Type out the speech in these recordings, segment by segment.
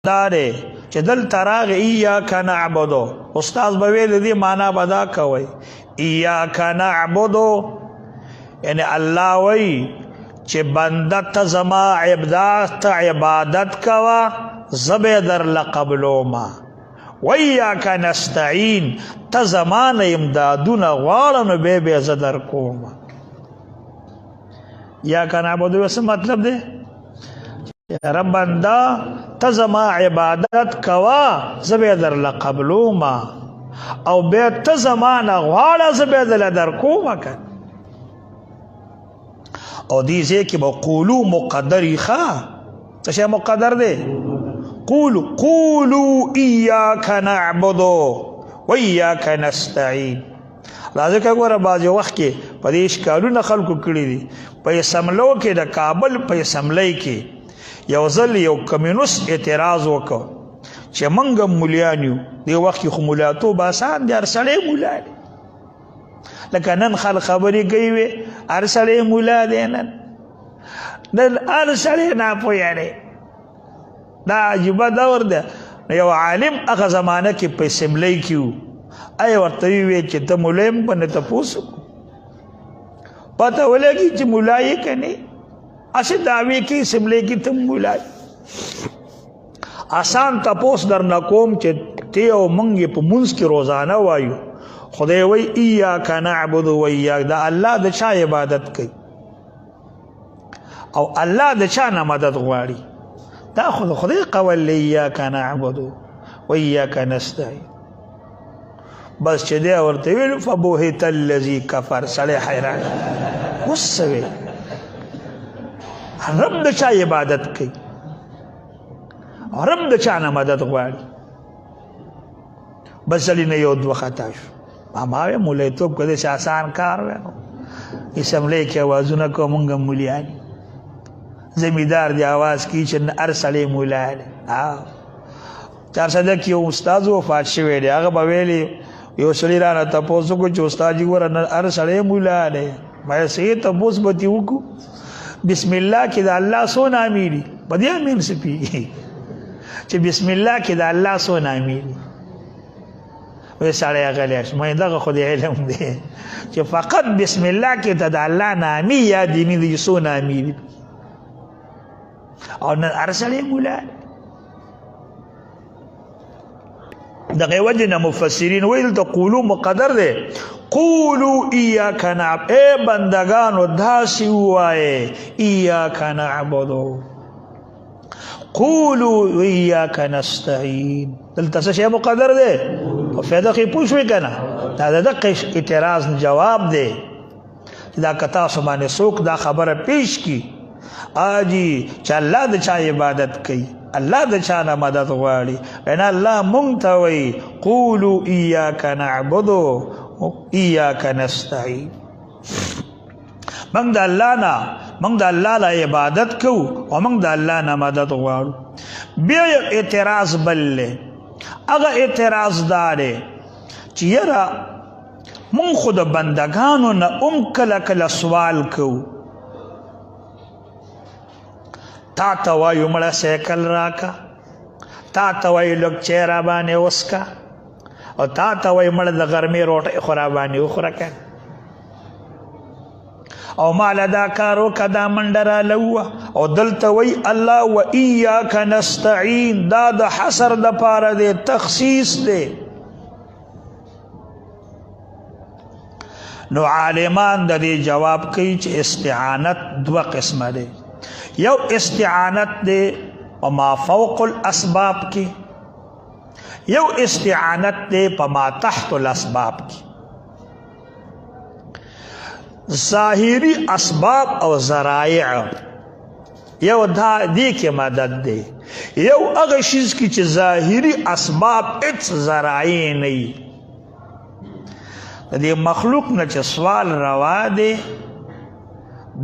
داره چې دل تراغ ایاک نعبدو استاد به ویل دي معنا بدا کوي ایاک نعبدو یعنی الله وی چې بنده ته زما عبادت کوا زبه در لقبلو ما ویاک نستعین ته زمان امدادونه غواړم نو به زه در کوم ایاک نعبدو څه مطلب دی رب بنده ته زما عبادت کوا زبه در لقبلو ما او به ته زمان غواړه زبه در کوم کن او دیزه که با قولو مقدری خواه چه مقدر ده قولو ایاک نعبدو و ایاک نستعین لازم که گوره بعضی وقت که پا دی اشکالو نخلقو کردی دی پا سملو که دا کابل پا سملی که یو ظل یو کمینوس اعتراض وکو چه منگم مولیانیو دی وقت که خو مولیاتو باسان دی ارسلی مولیانی لکه نن خلق خبرې کوي وي هر سړی مولا دی نن هر سړی ناپوهه دی دا عجیبه دور ده یو عالم هغه زمانه کې په اسمبلی کې و ای ورته ویې چې ته مولا یم په نه تپوس پته ولګي چې مولا یې که نه هسې دعوې کې اسمبلی کې ته مولا آسان تپوس در نه کوم چې تی او موږ یې په مونځ کې روزانه وایو خدای وی ایاک نعبد و ایاک دا الله د چا عبادت کوي او الله د چا نه مدد غواړي دا خدای قول ایاک نعبد و ایاک نستعین بس چې دی ورته ویل فبهت الذی کفر سړی حیران اوس څه وی رب د چا عبادت کوي رب د چا نه مدد غواړي بس ځلې نه یو دوه خطا شو ماوی مولی توب کده چه آسان کار وینو اسملی که آوازونه که منگم مولیانی زمیدار دی آواز کی چه ارسلی مولیانی چار صدق یو استاز وفات شوی دی اگه باویلی یو سلی رانا تپوسو کو چه استاجی ورن ارسلی مولیانی مای صحیح تپوس بتی وکو بسم الله که دا اللہ سو نامی دی بدی امین سپی چه بسم الله که دا اللہ سو نامی دی وی ساڑی اغلیش مای دغه خود علم دی چې فقط بسم الله کې ته د الله نامی یادی نه دی سو نامی دی او نن ارسلی مولا دغه وجه مفسرین ویل ته قولو مقدر دی قولو ایاک نعبد اے بندگانو داسی وایه ایاک نعبدو قولو ایاک نستعین دلته څه شی مقدر دی او فایده کې پوښوي کنه دا د اعتراض جواب دی دا کتا سمانه سوک دا خبره پیش کی آجی چې الله د چا عبادت کوي الله د چا نه مدد غواړي ان الله مونږ ته وایي قولوا ایاک نعبد و ایاک نستعین مونږ د الله نه مونږ د الله له عبادت کوو او مونږ د الله نه مدد غواړو بیا اعتراض بل هغه اعتراض داره چې یاره مونږ خو د بندگانو نه کله کله سوال کوو تا ته وایو مړه سیکل راکا تا ته وایو لږ چای را باندې وسکه او تا ته وایو مړه د غرمې روټۍ خو را باندې وخوره که او مالا دا کارو که دا منډه راله ووه او دلته وی الله و ایاک نستعین دا د حصر دپاره دی تخصیص دی نو عالمان د دې جواب کوي چې استعانت دوه قسمه دی یو استعانت دی په ما فوق الاسباب کې یو استعانت دی په ما تحت الاسباب کې ظاهری اسباب او ذرائع یو دا دی کې مدد دی یو هغه شیز کې چې ظاهری اسباب هیڅ ذرائع نه وي د دې مخلوق نه چې سوال روا دی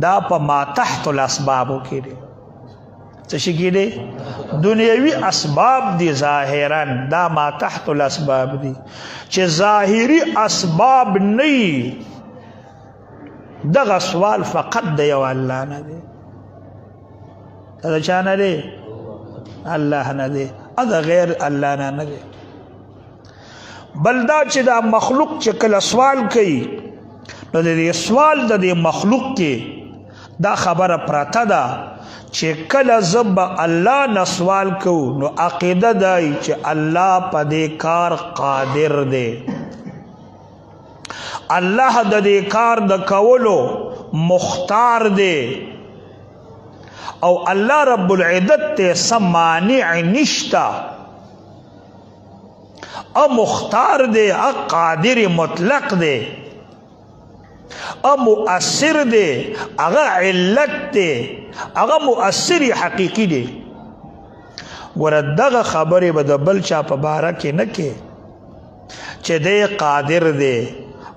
دا په ما تحت الاسبابو کې دی څه شي کې دی دنیوي اسباب دی ظاهرا دا ما تحت الاسباب دی چې ظاهری اسباب نه وي دغه سوال فقط د یو الله نه دی دا چا نه دی الله نه دی دا غیر الله نه دی. بل دا چې دا مخلوق چې کله سوال کوي نو د دې سوال د دې مخلوق کې دا خبره پراته ده چې کله زه به الله نه سوال کوو نو عقیده دا چې الله په دې کار قادر دی، الله د دې کار د کولو مختار دی، او الله رب العزت ته سمانع نشتا، او مختار دی، او قادر مطلق دی، او مؤثر دی، اغا علت دی، اغا مؤثر حقیقی دی. وردغه خبرې به د بل چا په باره کې نه کې چې دی قادر دی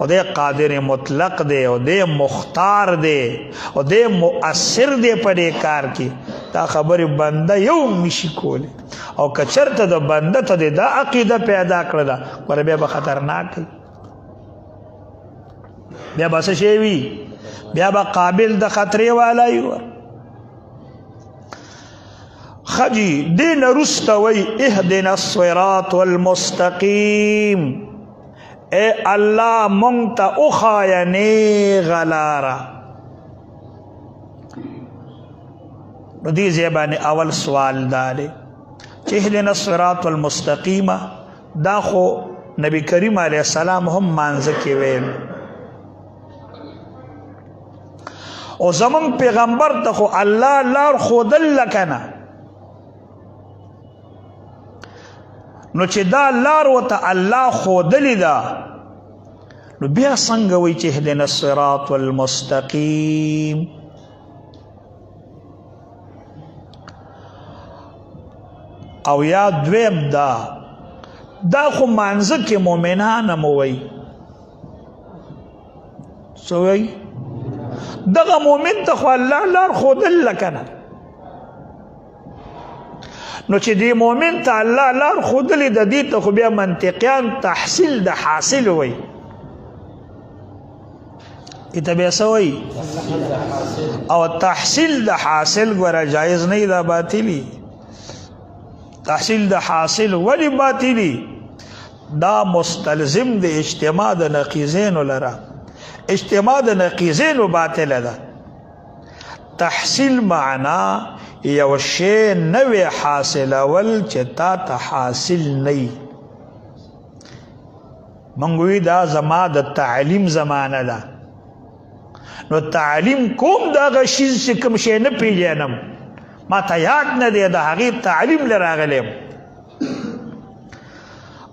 او دی قادر مطلق دی او دی مختار دی او دی مؤثر دی په دې کار کې. دا خبرې بنده یو نشي کولی، او که چېرته د بنده ته د دا عقیده پیدا کړه ده ګوره بیا به خطرناک وي، بیا به څه شی وي، بیا به قابل د خطرې والا وي. خجی دین رسته وی اهدنا الصراط المستقیم، اے اللہ منگتا اخایا نیغ لارا. نو دی زیبانی اول سوال دارے چه اهدنا الصراط المستقیم دا خو نبی کریم علیہ السلام هم مانزکی ویل، او زمان پیغمبر تا خو اللہ لار خودل لکنا، نو چې دا لار وته الله خودلی دا نو بیا څنګه وی چې اهدنا الصراط المستقیم. او یا دویم دا خو مانځه کې مؤمنان هم وی څه وی دغه مؤمن ته خو الله لار خودل لکنه، نو چې دی مؤمن ته الله لار خودلی د دې ته خو بیا منطقیان تحصیل د حاصل وی. ایته بیا څه وی؟ او تحصیل د حاصل ګوره جایز نه دا باطلی. تحصیل د حاصل ولی باطلی؟ دا مستلزم د اجتماع د نقیضینو لره، اجتماع د نقیضینو باطله ده. تحصیل معنا یو شی نوی حاصلول چې تا ته حاصل نی. منگوی دا زما د تعلیم زمانه ده، نو تعلیم کوم دا غشیز چې کوم شی نه پیژنم ما ته یاد نه دی، د هغې تعلیم لراغلیم.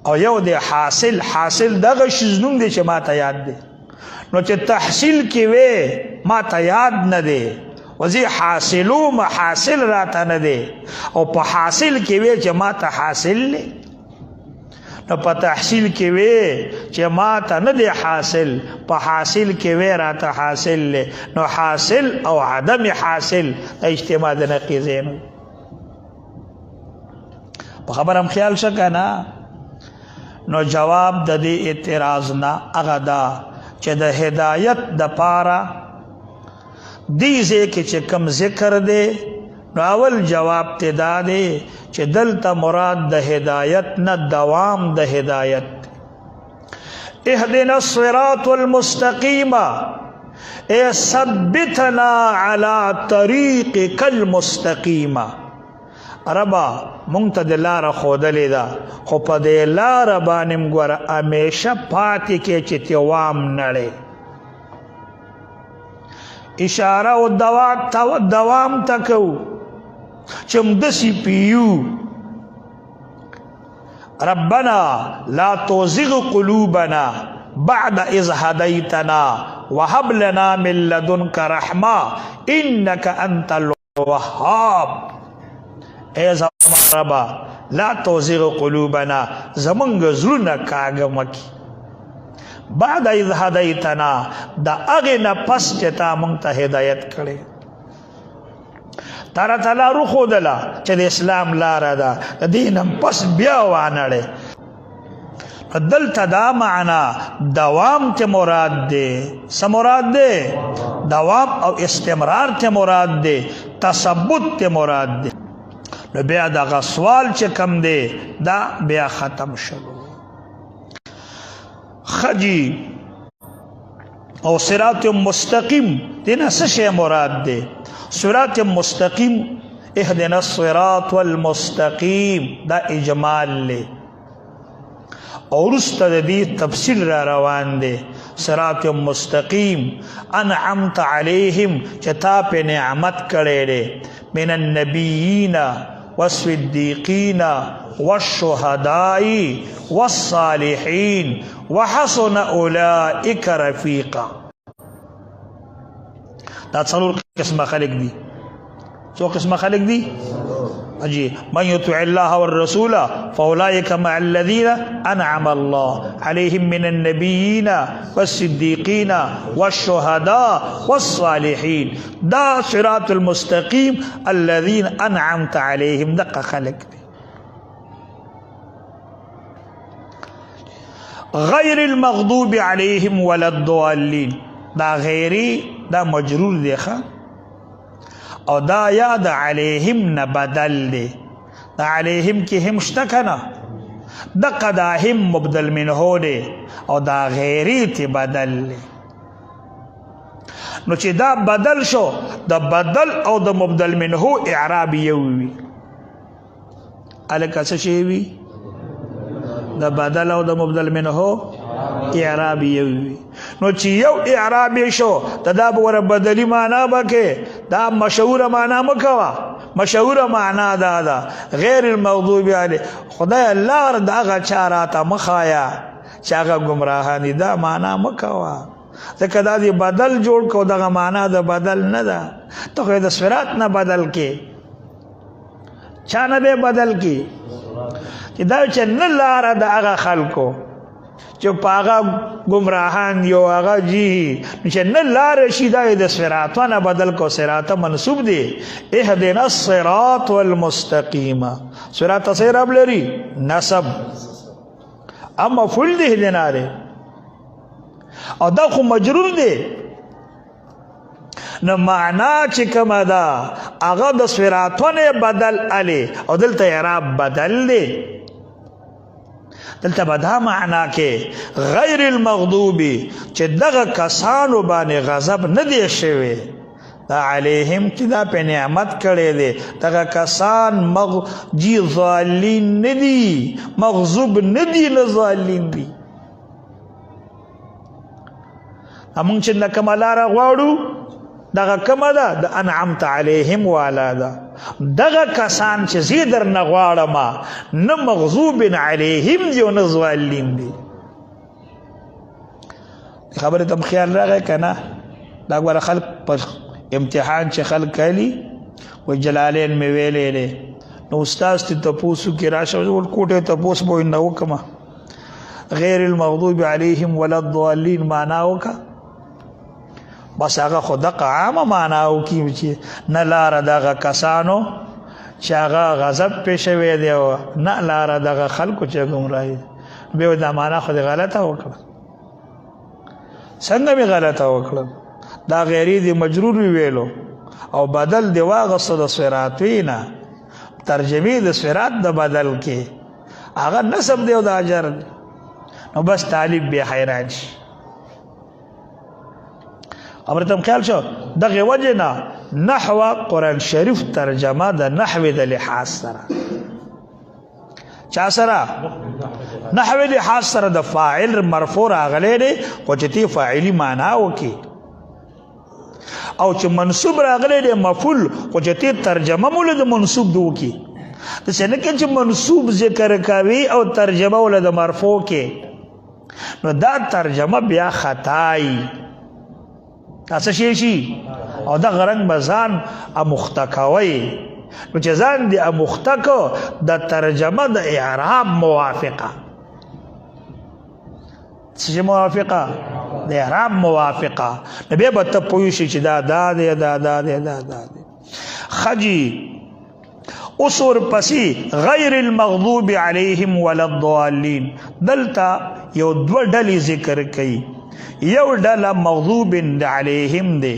او یو دی حاصل دغه شیز نوم دی چې ما ته یاد دی، نو چې تحصیل کې وی ما ته یاد نه دی وزی حاصلو محاصل راته نه دی، او په حاصل کې وی چې ما ته حاصل دی، نو په تحصیل کې وی چې ما ته نه دی حاصل، په حاصل کې وی راته حاصل دی، نو حاصل او عدم حاصل اجتماع د نقیضینو. په خبرم خیال شه که نه؟ نو جواب د دې اعتراض نه هغه دا چې د هدایت د پاره دی ځکه چې کم ذکر دی نو اول جواب ته دا دی چې دلته مراد د هدایت نه دوام د هدایت. اهدنا الصراط المستقیم، اے ثبتنا علی طریقک المستقیم. ربا مونږ ته د لاره ښودلې ده، خو په دې لاره باندې موږ ګوره همیشه پاتې کې چې توام نړې. اشاره او دوام تکو چې مدسي پیو. ربنا لا توزغ قلوبنا بعد اذ هديتنا وهب لنا من لدنك رحمه انك انت الوهاب. اے زمان ربا لا توزغ قلوبنا زمنګ زړونه کاږه مکی بعد اذ هدیتنا دا اغه نه پس چې تا مونږ ته هدایت کړي. تر تعالی روخو دلا چې د اسلام لار ده د دینم پس بیا وانړي. دلته دا معنا دوام ته مراد دی. څه مراد دی؟ دوام او استمرار ته مراد دی، تثبت ته مراد دی. نو بیا دغه سوال چې کم دی دا بیا ختم شلو. خجی او صراط مستقیم دینا څه شی مراد دی؟ صراط مستقیم اهدنا الصراط والمستقیم دا اجمال لی او رسته د دې تفصیل را روان دی. صراط مستقیم انعمت علیہم چې تا په نعمت کړی دی من النبیین والصدیقین والشهداء والصالحین وحسن اولئک رفیقا. دا څلور قسمه خلق دي. څو قسمه خلق دي؟ اجي من يطع الله والرسول فاولئك مع الذين انعم الله عليهم من النبيين والصديقين والشهداء والصالحين. دا صراط المستقيم الذين انعمت عليهم دقه خلق دي. غير المغضوب عليهم ولا الضالين دا غیری دا مجرور دی او دا یاد علیہم نه بدل دی. دا علیہم کی هم شته کنه دقه دا هم مبدل منه دی او دا غیری تی بدل دی. نو چې دا بدل شو دا بدل او دا مبدل منه اعراب یووی الکه څه شی وی دا بدل او دا مبدل منه اعراب یووی. نو چې یو اعراب شو دا به ور بدلی معنا بکې دا مشهور معنا مکوا. مشهور معنا دا دا غیر المغضوب علی خدای الله دا چاراته مخایا چې هغه گمراهانی دا معنا مکوا ځکه دا دی بدل جوړ کو دغه معنا د بدل نه ده. ته خو د صراط نه بدل کې چا نه به بدل کې چې دا چې نه لاره د هغه خلکو چې پاغه گمراهان یو هغه جی چې نه لار شي دا د صراط نه بدل کو. صراط منصوب دی اهدنا الصراط والمستقیم. صراط صراط لري نسب اما فل دی اهدنا دی او دا خو مجرور دی. نو معنا چې کومه ده هغه د صراط نه بدل علی او دلته اعراب بدل دی. دلته بدا معنا کې غیر المغضوبی چې دغه کسانو باندې غضب نه دی شوی دا علیهم چې دا په نعمت کړی دی دغه کسان جی ظالین نه دي مغضوب نه دي نه ظالین دي. امون چې نه کومه لاره غواړو دغه کومه ده د انعمت علیهم والا ده. دغه کسان چې زی در نه غواړم نه مغضوب علیهم دي او نه ظالین دي. خبره ته خیال راغی کنه دا ګوره خلق په امتحان چې خلق کلی و جلالین مې ویلې نو استاد ته تاسو کې راشه ول کوټه تاسو به نه وکما غیر المغضوب علیهم ولا الضالین معنا وکا بس هغه خدای عامه معنا وکي چې نه لار دغه کسانو چې هغه غضب پېښوي دی نه لار دغه خلکو چې ګمراهي به دا معنا خو غلطه وکړه. څنګه به غلطه وکړه؟ دا غیری دی مجرور ویلو او بدل دی واغسه د صراط وینا ترجمه د صراط د بدل کې هغه نسب دی او د اجر نو بس طالب به حیران شي. امرتم خیال شو دغه وجنا نحو قرآن شریف ترجمه د نحو د لحاظ سره چا سره نحو لحاظ سره د فاعل مرفوع راغلی دی خو چې تی فاعلی معنا وکي او چې منصوب راغلی دی مفعول خو چې تی ترجمه مول د منصوب دوکي د څنګه چې منصوب ذکر کوي او ترجمه ول د مرفوع کې نو دا ترجمه بیا خطای تاسو شي او دا غرنګ بزان امختکوي نو چې ځان دی امختکو د ترجمه د اعراب موافقه څه موافقه د اعراب موافقه نبی به ته پوي شي چې دا خجی اسور پسی غیر المغضوب علیهم ولا الضالین دلتا یو دو ډلې ذکر کړي. یو ډله مغضوب علیهم دی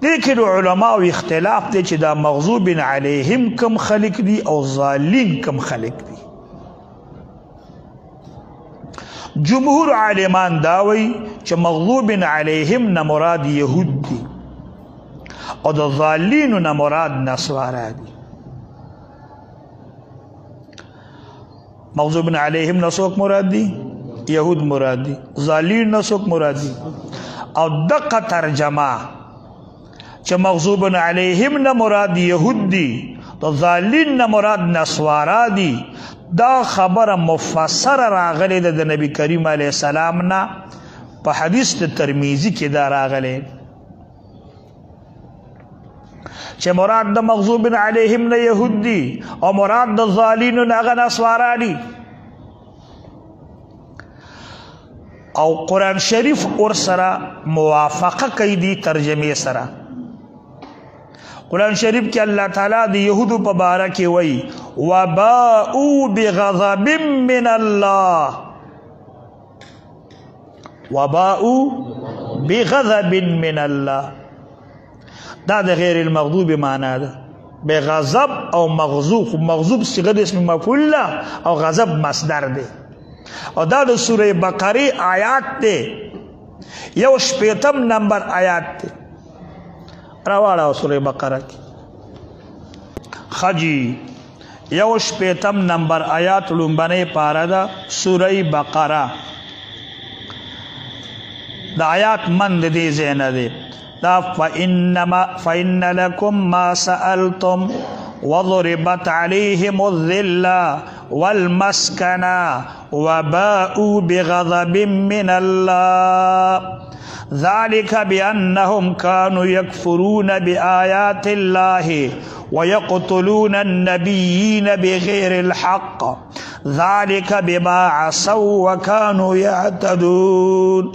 لیکن علماء اختلاف دی چې دا مغضوب علیهم کم خلق دی او ضالین کم خلق دی. جمهور عالمان داوی چې مغضوب علیهم نه مراد یهود دی او د ضالین نه مراد نصارا دی. مغضوب علیهم نه څوک مراد دی؟ یهود مراد دی. ضالین نه څوک مراد دی؟ او دقه ترجمه چې مغضوب علیهم نه مراد یهود دی د ضالین نه مراد نصارا دی، دا خبره مفسر راغلی د نبی کریم علیه السلام نه په حدیث د ترمذی کې دا راغلی چې مراد د مغضوب علیهم نه یهود دی او مراد د ضالین نه هغه نصارا دی. او قرآن شریف اور سره موافقه کوي دی ترجمه سره. قرآن شریف کې الله تعالی د یهودو په باره کې وایي وباءوا بغضب من الله، وباءوا بغضب من الله، دا د غیر المغضوب معنا ده. بغضب او مغضوب، مغضوب صيغه د اسم مفعول ده او غضب مصدر ده. او دا د سوره بقره آیات ده، 1 نمبر آیات ده. راواړه سوره بقره کې خجی 1 نمبر آیات لومبنه پاره ده سوره بقره. د آیات من د دې زینه ده دا فإن لكم ما سألتم وضربت عليهم الذلة والمسكنة وباءوا بغضب من الله ذلك بأنهم كانوا يكفرون بآيات الله ويقتلون النبيين بغير الحق ذلك بما عصوا وكانوا يعتدون.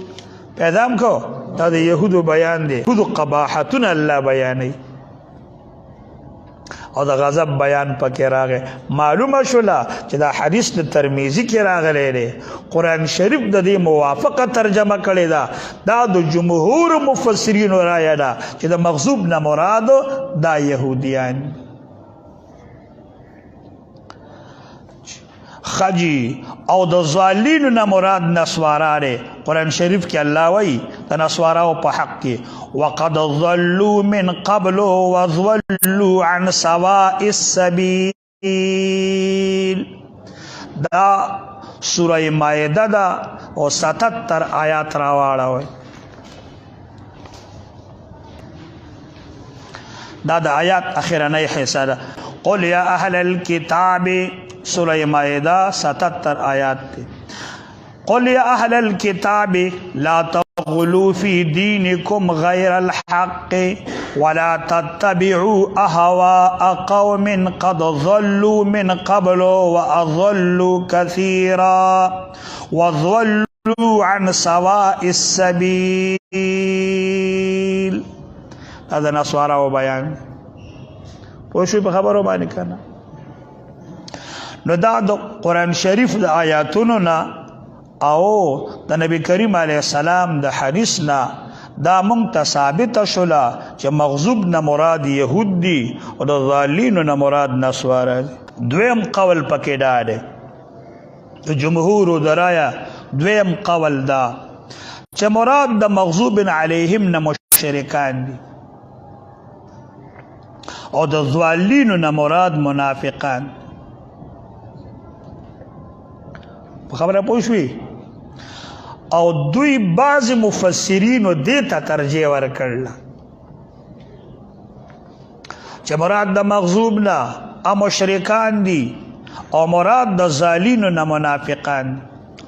پیدام کو دا د یهودو بیان دی، یهودو قباحتون الله بیانی او د غضب بیان پکې راغی. معلومه شوله چې دا حدیث د ترمذی کې راغلی دی. قرآن شریف د دې موافقه ترجمه کړې ده. دا د جمهور مفسرینو رایه ده چې د مغضوب نه مراد دا یهودیان. خجی او د ضالین نه مراد نصارا دی. قرآن شریف کې الله وایي د نصاراو په حق کې وقد ضلوا من قبل وضلوا عن سواء السبيل. دا سوره مائده ده او 77 آیات راواړوي. دا د آیات اخرنۍ حصہ ده. قل یا اهل الكتاب سوره مائده 77 آیات ده. قل یا اهل الكتاب لا تغلوا في دينكم غير الحق ولا تتبعوا اهواء قوم قد ضلوا من قبل واضلوا كثيرا وضلوا عن سواء السبيل. هذا نصارى وبيان پوښي په خبرو باندې کنه. نو دا د قرآن شریف د آیاتونو نه او د نبی کریم علیه السلام د حدیث نه دا مونږ ته ثابت شوله چې مغضوب نه مراد یهود دي او د ضالینو نه مراد نصارا دي. دویم قول پکې دا دی د جمهور د رایه. دویم قول دا چې مراد د مغضوب علیهم نه مشرکان دي او د ضالینو نه مراد منافقان. خبره پوه شوې؟ او دوی بعض مفسرینو دې ته ترجیح ورکړله چې مراد د مغضوب نه مشرکان دي او مراد د ضالینو نه منافقان.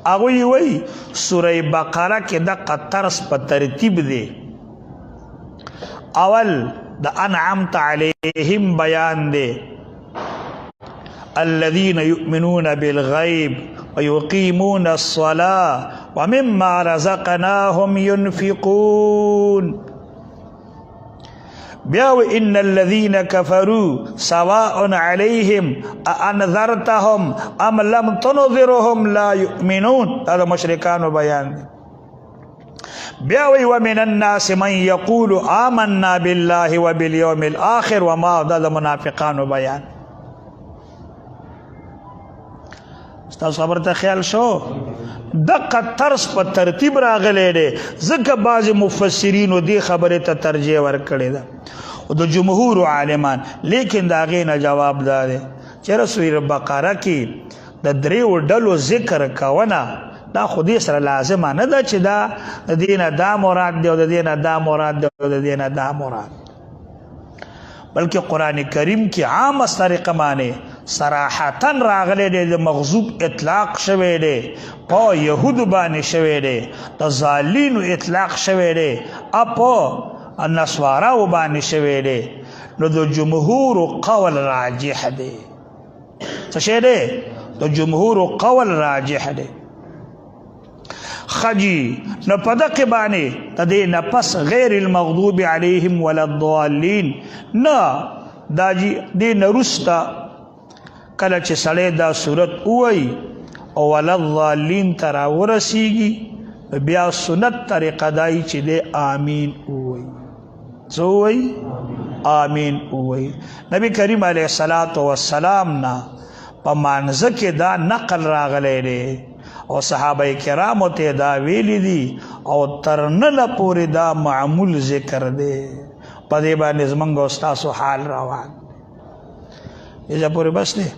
هغوی وایي سوره بقره کې دغه طرز په ترتیب دی. اول د انعمت علیهم بیان دی، الذين يؤمنون بالغيب ويقيمون الصلاة ومما رزقناهم ينفقون. بياو إن الذين كفروا سواء عليهم أأنذرتهم أم لم تنذرهم لا يؤمنون. هذا مشركان بيان. بیا وی ومن الناس من یقول آمنا بالله وبالیوم الاخر وما د منافقانو بیان. ستاسو خبر ته خیال شو دغه طرز په ترتیب راغلی دی ځکه بعضې مفسرینو دې خبرې ته ترجیح ورکړې ده او د جمهور عالمان. لیکن د هغې نه جواب دا دی چې سورة بقره کې د دریو ډلو ذکر کونه دا خو دې سره لازمه نه ده چې دا د دې نه دا مراد دی او د دې نه دا مراد دی او د دې نه دا مراد، بلکې قرآن کریم کې عام طریقه باندې صراحتاً راغلی دی د مغضوب اطلاق شوی دی په یهودو باندې شوی دی، د ضالینو اطلاق شوی دی په نسواراو باندې شوی دی. نو د جمهور قول راجح دی. څه شی دی؟ د جمهور قول راجح دی. خجی نو په دغه باندې د دې نه پس غیر المغضوب علیهم ولا الضالین نه دا دې نه وروسته کله چې سړی دا صورت ووایي او ولا الضالین ته راورسیږي بیا سنت طریقه دا یي چې دی آمین ووایي. څه ووایي؟ آمین ووایي. نبی کریم علیه السلام نه په مانځه کې دا نقل راغلی دی او صحابه کرامو ته دا ویلی دي او تر نن پورې دا معمول ذکر دی. په دې باندې زمونږ او ستاسو حال روان دی. دې پورې بس دی.